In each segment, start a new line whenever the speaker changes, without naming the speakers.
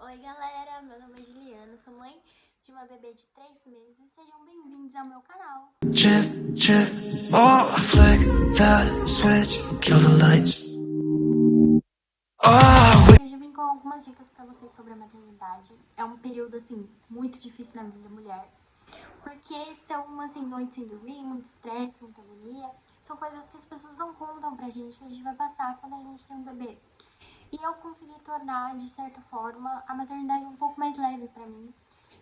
Oi galera, meu nome é Juliana, sou mãe de uma bebê de 3 meses. Sejam bem-vindos ao meu canal.
Drip, drip, oh, I flick the switch, kill the lights. Oh,
Hoje eu vim com algumas dicas pra vocês sobre a maternidade. É um período, assim, muito difícil na vida da mulher, porque são, assim, noites sem dormir, muito estresse, muita agonia. São coisas que as pessoas não contam pra gente, que a gente vai passar quando a gente tem um bebê. E eu consegui tornar, de certa forma, a maternidade um pouco mais leve pra mim.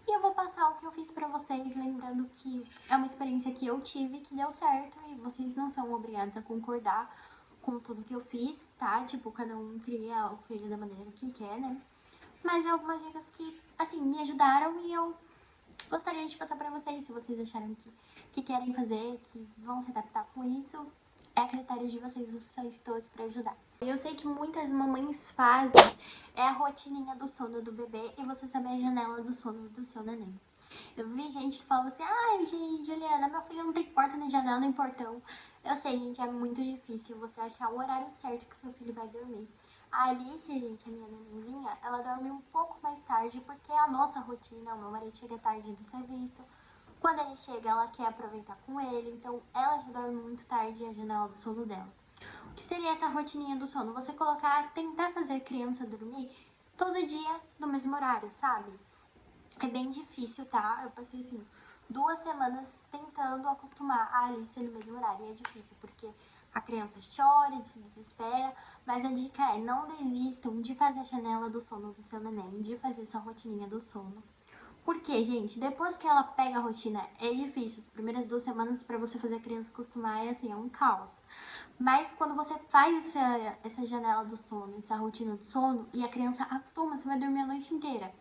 E eu vou passar o que eu fiz pra vocês, lembrando que é uma experiência que eu tive, que deu certo, e vocês não são obrigados a concordar com tudo que eu fiz, tá? Tipo, cada um cria o filho da maneira que quer, né? Mas é algumas dicas que, assim, me ajudaram e eu gostaria de passar pra vocês, se vocês acharam que querem fazer, que vão se adaptar com isso. É a critério de vocês, eu só estou aqui pra ajudar. Eu sei que muitas mamães fazem a rotininha do sono do bebê e você saber a janela do sono do seu neném. Eu vi gente que fala assim, ai, Juliana, meu filho não tem porta nem janela nem portão. Eu sei, gente, é muito difícil você achar o horário certo que seu filho vai dormir. A Alice, gente, a minha nenenzinha, ela dorme um pouco mais tarde porque é a nossa rotina, o meu marido chega tarde do serviço. Quando ele chega, ela quer aproveitar com ele, então ela já dorme muito tarde e a janela do sono dela. O que seria essa rotininha do sono? Você colocar, tentar fazer a criança dormir todo dia no mesmo horário, sabe? É bem difícil, tá? Eu passei, assim, 2 semanas tentando acostumar a Alice no mesmo horário. E é difícil, porque a criança chora, se desespera. Mas a dica é, não desistam de fazer a janela do sono do seu neném, de fazer essa rotininha do sono. Porque, gente, depois que ela pega a rotina, é difícil. As primeiras 2 semanas pra você fazer a criança acostumar é assim, é um caos. Mas quando você faz essa janela do sono, essa rotina do sono, e a criança acostuma, você vai dormir a noite inteira,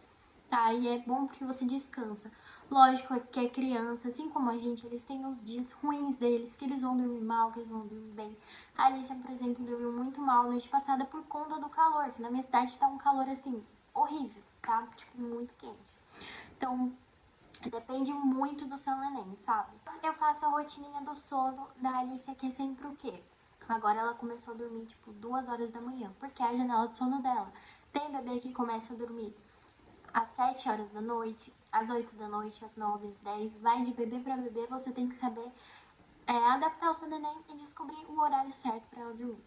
tá? E é bom porque você descansa. Lógico que é criança, assim como a gente, eles têm os dias ruins deles, que eles vão dormir mal, que eles vão dormir bem. A Alicia, por exemplo, dormiu muito mal noite passada por conta do calor, que na minha cidade tá um calor, assim, horrível, tá? Tipo, muito quente. Então, depende muito do seu neném, sabe? Eu faço a rotininha do sono da Alicia, que é sempre o quê? Agora ela começou a dormir, tipo, 2 horas da manhã, porque é a janela de sono dela. Tem bebê que começa a dormir às 7 horas da noite, às 8 da noite, às 9, às 10. Vai de bebê pra bebê, você tem que saber adaptar o seu neném e descobrir o horário certo pra ela dormir.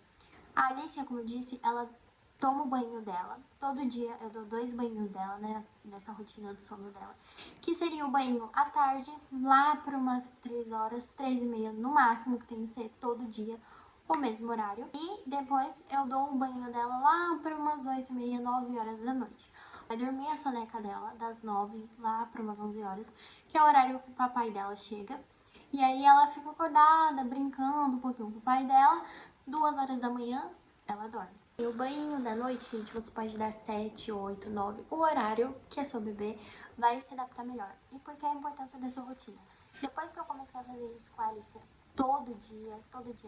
A Alicia, como eu disse, ela toma o banho dela. Todo dia eu dou 2 banhos dela, né? Nessa rotina do sono dela. Que seria o banho à tarde, lá por umas 3 horas, 3 e meia no máximo, que tem que ser todo dia o mesmo horário. E depois eu dou o banho dela lá por umas 8 e meia, 9 horas da noite. Vai dormir a soneca dela das 9 lá por umas 11 horas, que é o horário que o papai dela chega. E aí ela fica acordada, brincando um pouquinho com o pai dela. 2 horas da manhã, ela dorme. E o banho da noite, gente, você pode dar 7, 8, 9. O horário que é seu bebê vai se adaptar melhor. E por que a importância dessa rotina? Depois que eu comecei a fazer isso com a Alicia todo dia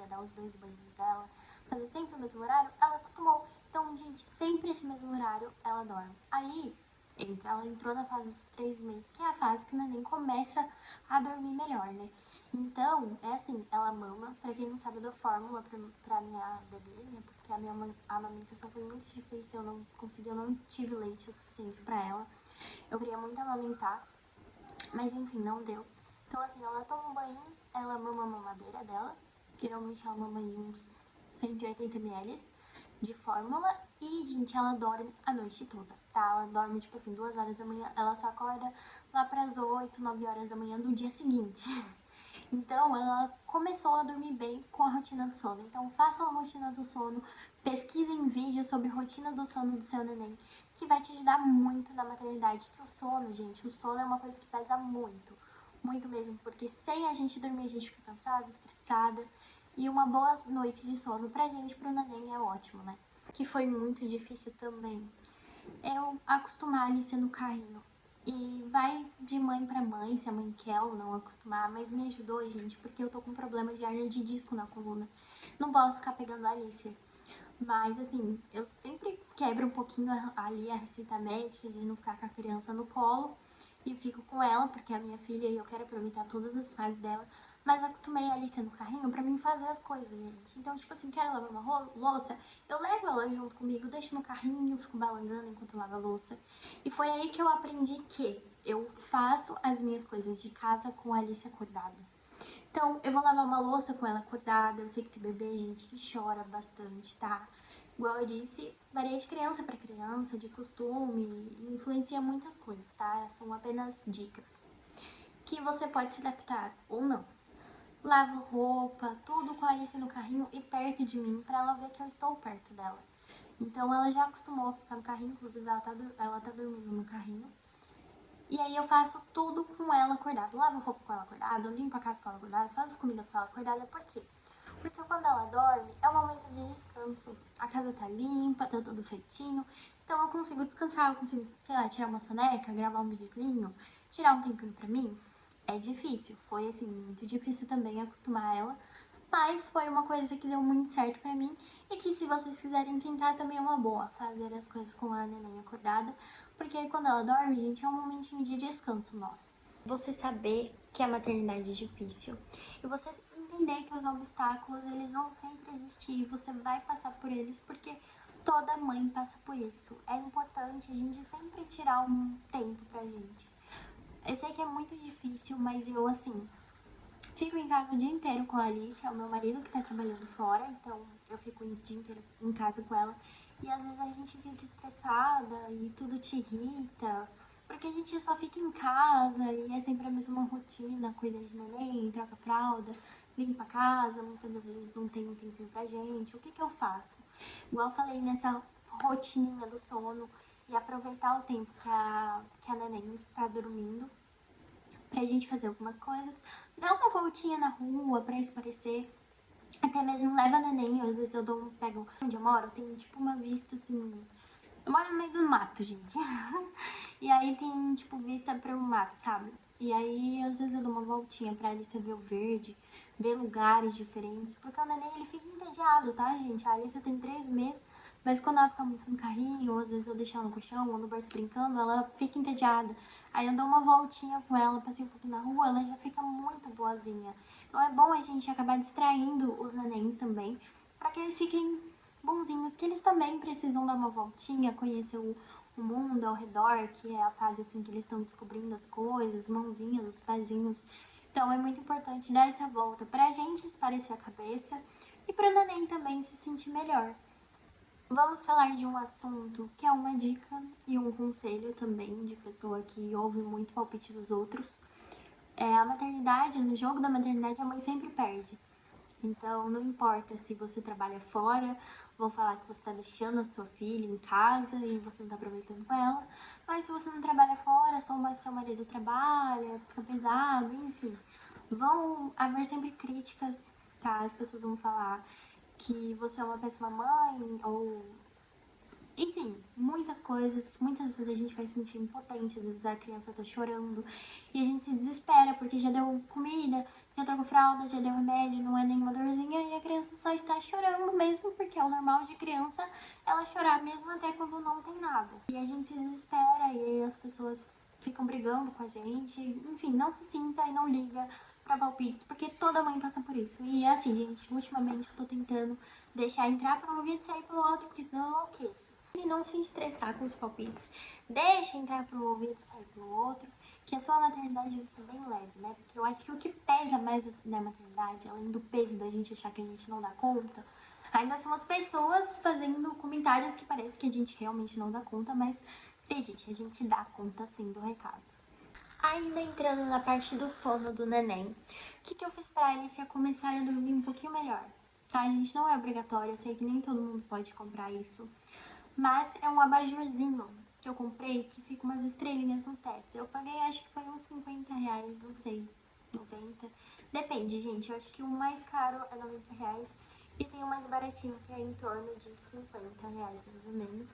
dar os 2 banhos dela, fazer sempre o mesmo horário, ela acostumou. Então, gente, sempre esse mesmo horário ela dorme. Aí, ela entrou na fase dos 3 meses, que é a fase que o neném começa a dormir melhor, né? Então, é assim, ela mama. Pra quem não sabe, eu dou fórmula pra minha bebê, né? Porque a minha amamentação foi muito difícil, eu não tive leite o suficiente pra ela. Eu queria muito amamentar, mas enfim, não deu. Então, assim, ela toma um banho, ela mama a mamadeira dela. Geralmente ela mama aí uns 180 ml de fórmula. E, gente, ela dorme a noite toda, tá? Ela dorme, tipo assim, 2 horas da manhã. Ela só acorda lá pras 8, 9 horas da manhã do dia seguinte. Então, ela começou a dormir bem com a rotina do sono. Então, façam a rotina do sono, pesquisem vídeos sobre rotina do sono do seu neném, que vai te ajudar muito na maternidade. O sono, gente, o sono é uma coisa que pesa muito, muito mesmo, porque sem a gente dormir, a gente fica cansada, estressada, e uma boa noite de sono pra gente, pro neném, é ótimo, né? Que foi muito difícil também eu acostumar a Alicia no carrinho. E vai de mãe pra mãe, se a mãe quer ou não acostumar, mas me ajudou, gente, porque eu tô com problema de hernia de disco na coluna. Não posso ficar pegando a Alicia. Mas, assim, eu sempre quebro um pouquinho ali a receita médica de não ficar com a criança no colo e fico com ela, porque é a minha filha e eu quero aproveitar todas as fases dela. mas acostumei a Alicia no carrinho pra mim fazer as coisas, gente. Então, tipo assim, quero lavar uma louça, eu levo ela junto comigo, deixo no carrinho, fico balangando enquanto lavo a louça. E foi aí que eu aprendi que eu faço as minhas coisas de casa com a Alicia acordada. Então, eu vou lavar uma louça com ela acordada. Eu sei que tem bebê, gente, que chora bastante, tá? Igual eu disse, varia de criança pra criança, de costume, influencia muitas coisas, tá? São apenas dicas que você pode se adaptar ou não. Lavo roupa, tudo com a Alice no carrinho e perto de mim, pra ela ver que eu estou perto dela. Então ela já acostumou a ficar no carrinho, inclusive ela tá dormindo no carrinho. E aí eu faço tudo com ela acordada. Lavo roupa com ela acordada, limpo a casa com ela acordada, faço comida com ela acordada. Por quê? Porque quando ela dorme, é um momento de descanso. A casa tá limpa, tá tudo feitinho. Então eu consigo descansar, eu consigo, sei lá, tirar uma soneca, gravar um videozinho, tirar um tempinho pra mim. É difícil, foi assim, muito difícil também acostumar ela. Mas foi uma coisa que deu muito certo pra mim e que se vocês quiserem tentar também é uma boa, fazer as coisas com a neném acordada, porque aí quando ela dorme, gente, é um momentinho de descanso nosso. Você saber que a maternidade é difícil e você entender que os obstáculos, eles vão sempre existir, você vai passar por eles, porque toda mãe passa por isso. É importante a gente sempre tirar um tempo pra gente. Eu sei que é muito difícil, mas eu, assim, fico em casa o dia inteiro com a Alice, é o meu marido que tá trabalhando fora, então eu fico o dia inteiro em casa com ela. E às vezes a gente fica estressada e tudo te irrita, porque a gente só fica em casa e é sempre a mesma rotina, cuida de neném, troca fralda, limpa a casa, muitas das vezes não tem um tempinho pra gente. O que que eu faço? Igual eu falei nessa rotininha do sono e aproveitar o tempo que a neném está dormindo pra gente fazer algumas coisas, dar uma voltinha na rua pra espairecer, até mesmo leva neném, às vezes pego onde eu moro, tem tipo uma vista assim, eu moro no meio do mato, gente, e aí tem tipo vista pro mato, sabe? E aí às vezes eu dou uma voltinha pra Alice ver o verde, ver lugares diferentes, porque o neném ele fica entediado, tá, gente? A Alice tem 3 meses, mas quando ela fica muito no carrinho, ou às vezes eu deixo ela no colchão, ou no berço brincando, ela fica entediada. Aí eu dou uma voltinha com ela, passei um pouquinho na rua, ela já fica muito boazinha. Então é bom a gente acabar distraindo os nenéns também, para que eles fiquem bonzinhos, que eles também precisam dar uma voltinha, conhecer o mundo ao redor, que é a fase assim que eles estão descobrindo as coisas, mãozinhas, os pezinhos. Então é muito importante dar essa volta pra gente esparecer a cabeça e pro neném também se sentir melhor. Vamos falar de um assunto que é uma dica e um conselho também de pessoa que ouve muito palpite dos outros. A maternidade, no jogo da maternidade, a mãe sempre perde. Então, não importa se você trabalha fora, vão falar que você está deixando a sua filha em casa e você não está aproveitando com ela. Mas se você não trabalha fora, só seu marido trabalha, fica pesado, enfim. Vão haver sempre críticas, tá? As pessoas vão falar que você é uma péssima mãe ou enfim, muitas coisas, muitas vezes a gente vai se sentir impotente, às vezes a criança tá chorando e a gente se desespera porque já deu comida, já trocou fralda, já deu remédio, não é nenhuma dorzinha e a criança só está chorando mesmo porque é o normal de criança ela chorar mesmo até quando não tem nada. E a gente se desespera e aí as pessoas ficam brigando com a gente, enfim, não se sinta e não liga pra palpites, porque toda mãe passa por isso. E é assim, gente, ultimamente eu tô tentando deixar entrar por um ouvido e sair pelo outro, porque senão eu enlouqueço. E não se estressar com os palpites. Deixa entrar por um ouvido e sair pelo outro, que a sua maternidade vai ser bem leve, né? Porque eu acho que o que pesa mais na maternidade, além do peso da gente achar que a gente não dá conta, ainda são as pessoas fazendo comentários que parece que a gente realmente não dá conta, mas, gente, a gente dá conta sim do recado. Ainda entrando na parte do sono do neném, o que eu fiz pra ele se começar a dormir um pouquinho melhor? Tá, gente, não é obrigatório, eu sei que nem todo mundo pode comprar isso, mas é um abajurzinho que eu comprei que fica umas estrelinhas no teto. Eu paguei, acho que foi uns 50 reais, não sei, 90. Depende, gente, eu acho que o mais caro é 90 reais e tem o mais baratinho que é em torno de 50 reais, mais ou menos.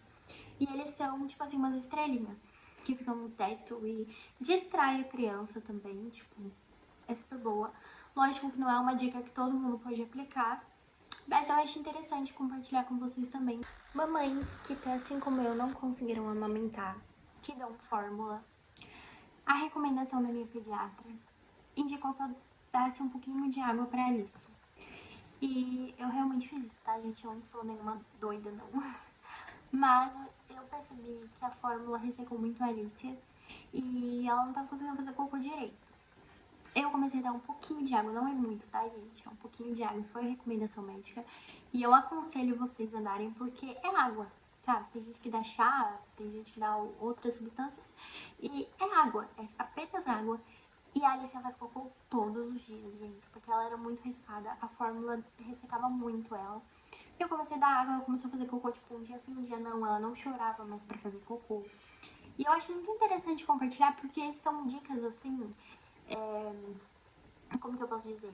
E eles são, tipo assim, umas estrelinhas que ficam no teto e distrai a criança também, tipo, é super boa. Lógico que não é uma dica que todo mundo pode aplicar, mas eu acho interessante compartilhar com vocês também. Mamães que, assim como eu, não conseguiram amamentar, que dão fórmula. A recomendação da minha pediatra indicou que eu dasse um pouquinho de água pra Alice. E eu realmente fiz isso, tá, gente? Eu não sou nenhuma doida, não. Mas eu percebi que a fórmula ressecou muito a Alicia e ela não tava conseguindo fazer cocô direito. Eu comecei a dar um pouquinho de água, não é muito, tá, gente? É um pouquinho de água, foi recomendação médica. E eu aconselho vocês a darem porque é água, sabe? Tem gente que dá chá, tem gente que dá outras substâncias. E é água, é apenas água. E a Alicia faz cocô todos os dias, gente, porque ela era muito ressecada. A fórmula ressecava muito ela. Eu comecei a dar água, ela começou a fazer cocô, tipo, um dia sim, um dia não. Ela não chorava mais pra fazer cocô. E eu acho muito interessante compartilhar porque são dicas, assim, como que eu posso dizer?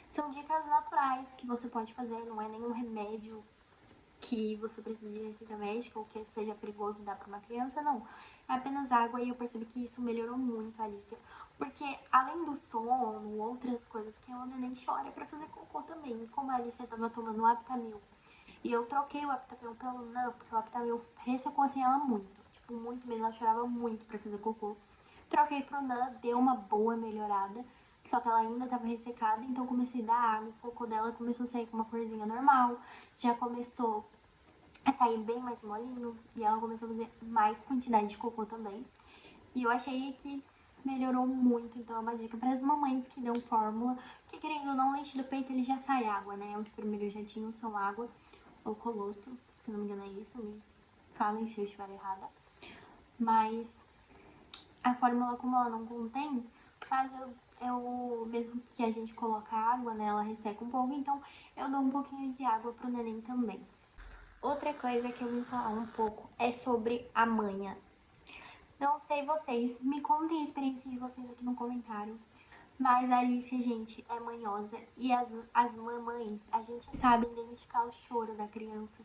São dicas naturais que você pode fazer, não é nenhum remédio que você precisa de receita médica ou que seja perigoso dar para uma criança, não. É apenas água e eu percebi que isso melhorou muito a Alicia. Porque além do sono, outras coisas que o neném chora para fazer cocô também. Como a Alicia tava tomando o Aptamil e eu troquei o Aptamil pelo Nan, porque o Aptamil ressecou assim ela muito. Tipo, muito mesmo, ela chorava muito para fazer cocô. Troquei pro Nan, deu uma boa melhorada. Só que ela ainda tava ressecada, então comecei a dar água. O cocô dela começou a sair com uma corzinha normal. Já começou a sair bem mais molinho. E ela começou a fazer mais quantidade de cocô também. E eu achei que melhorou muito. Então é uma dica para as mamães que dão fórmula. Porque querendo ou não, leite do peito ele já sai água, né? Os primeiros jatinhos são água. Ou colostro, se não me engano é isso. Me falem se eu estiver errada. Mas a fórmula, como ela não contém, faz mesmo que a gente coloca água, né, ela resseca um pouco, então eu dou um pouquinho de água pro neném também. Outra coisa que eu vim falar um pouco é sobre a manha. Não sei vocês, me contem a experiência de vocês aqui no comentário. Mas a Alicia, gente, é manhosa. E as mamães, a gente sabe identificar o choro da criança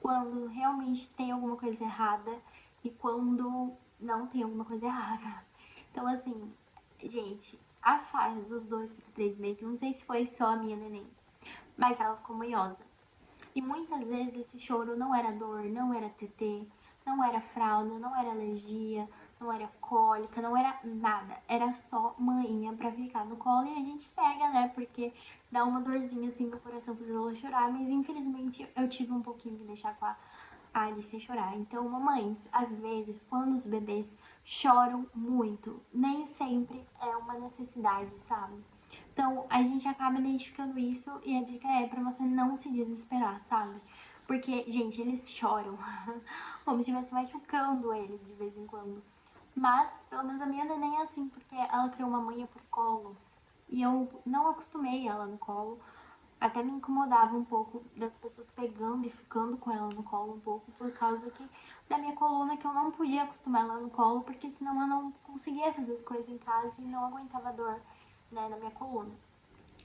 quando realmente tem alguma coisa errada e quando não tem alguma coisa errada. Então, assim, gente, a fase dos 2 para 3 meses, não sei se foi só a minha neném, mas ela ficou manhosa. E muitas vezes esse choro não era dor, não era TT, não era fralda, não era alergia, não era cólica, não era nada. Era só manhinha pra ficar no colo e a gente pega, né? Porque dá uma dorzinha assim no coração fazendo ela chorar. Mas infelizmente eu tive um pouquinho que deixar com a Alice chorar. Então, mamães, às vezes, quando os bebês choram muito, nem sempre é uma necessidade, sabe? Então, a gente acaba identificando isso e a dica é pra você não se desesperar, sabe? Porque, gente, eles choram como se estivesse machucando eles de vez em quando. Mas, pelo menos a minha neném é assim, porque ela criou uma manha por colo. E eu não acostumei ela no colo. Até me incomodava um pouco das pessoas pegando e ficando com ela no colo um pouco, por causa da minha coluna, que eu não podia acostumar ela no colo, porque senão eu não conseguia fazer as coisas em casa e não aguentava a dor, né, na minha coluna.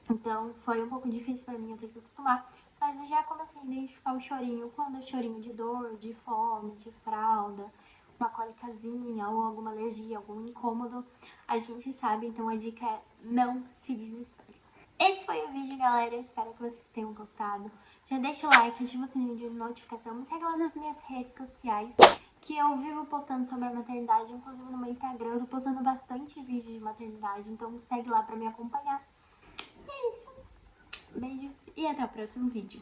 Então foi um pouco difícil pra mim, eu ter que acostumar. Mas eu já comecei a identificar o chorinho quando é chorinho de dor, de fome, de fralda, uma cólicazinha ou alguma alergia, algum incômodo, a gente sabe. Então a dica é não se desespere. Esse foi o vídeo, galera. Eu espero que vocês tenham gostado. Já deixa o like, ativa o sininho de notificação. Me segue lá nas minhas redes sociais, que eu vivo postando sobre a maternidade. Inclusive no meu Instagram, eu tô postando bastante vídeo de maternidade. Então me segue lá pra me acompanhar. E é isso. Beijos e até o próximo vídeo.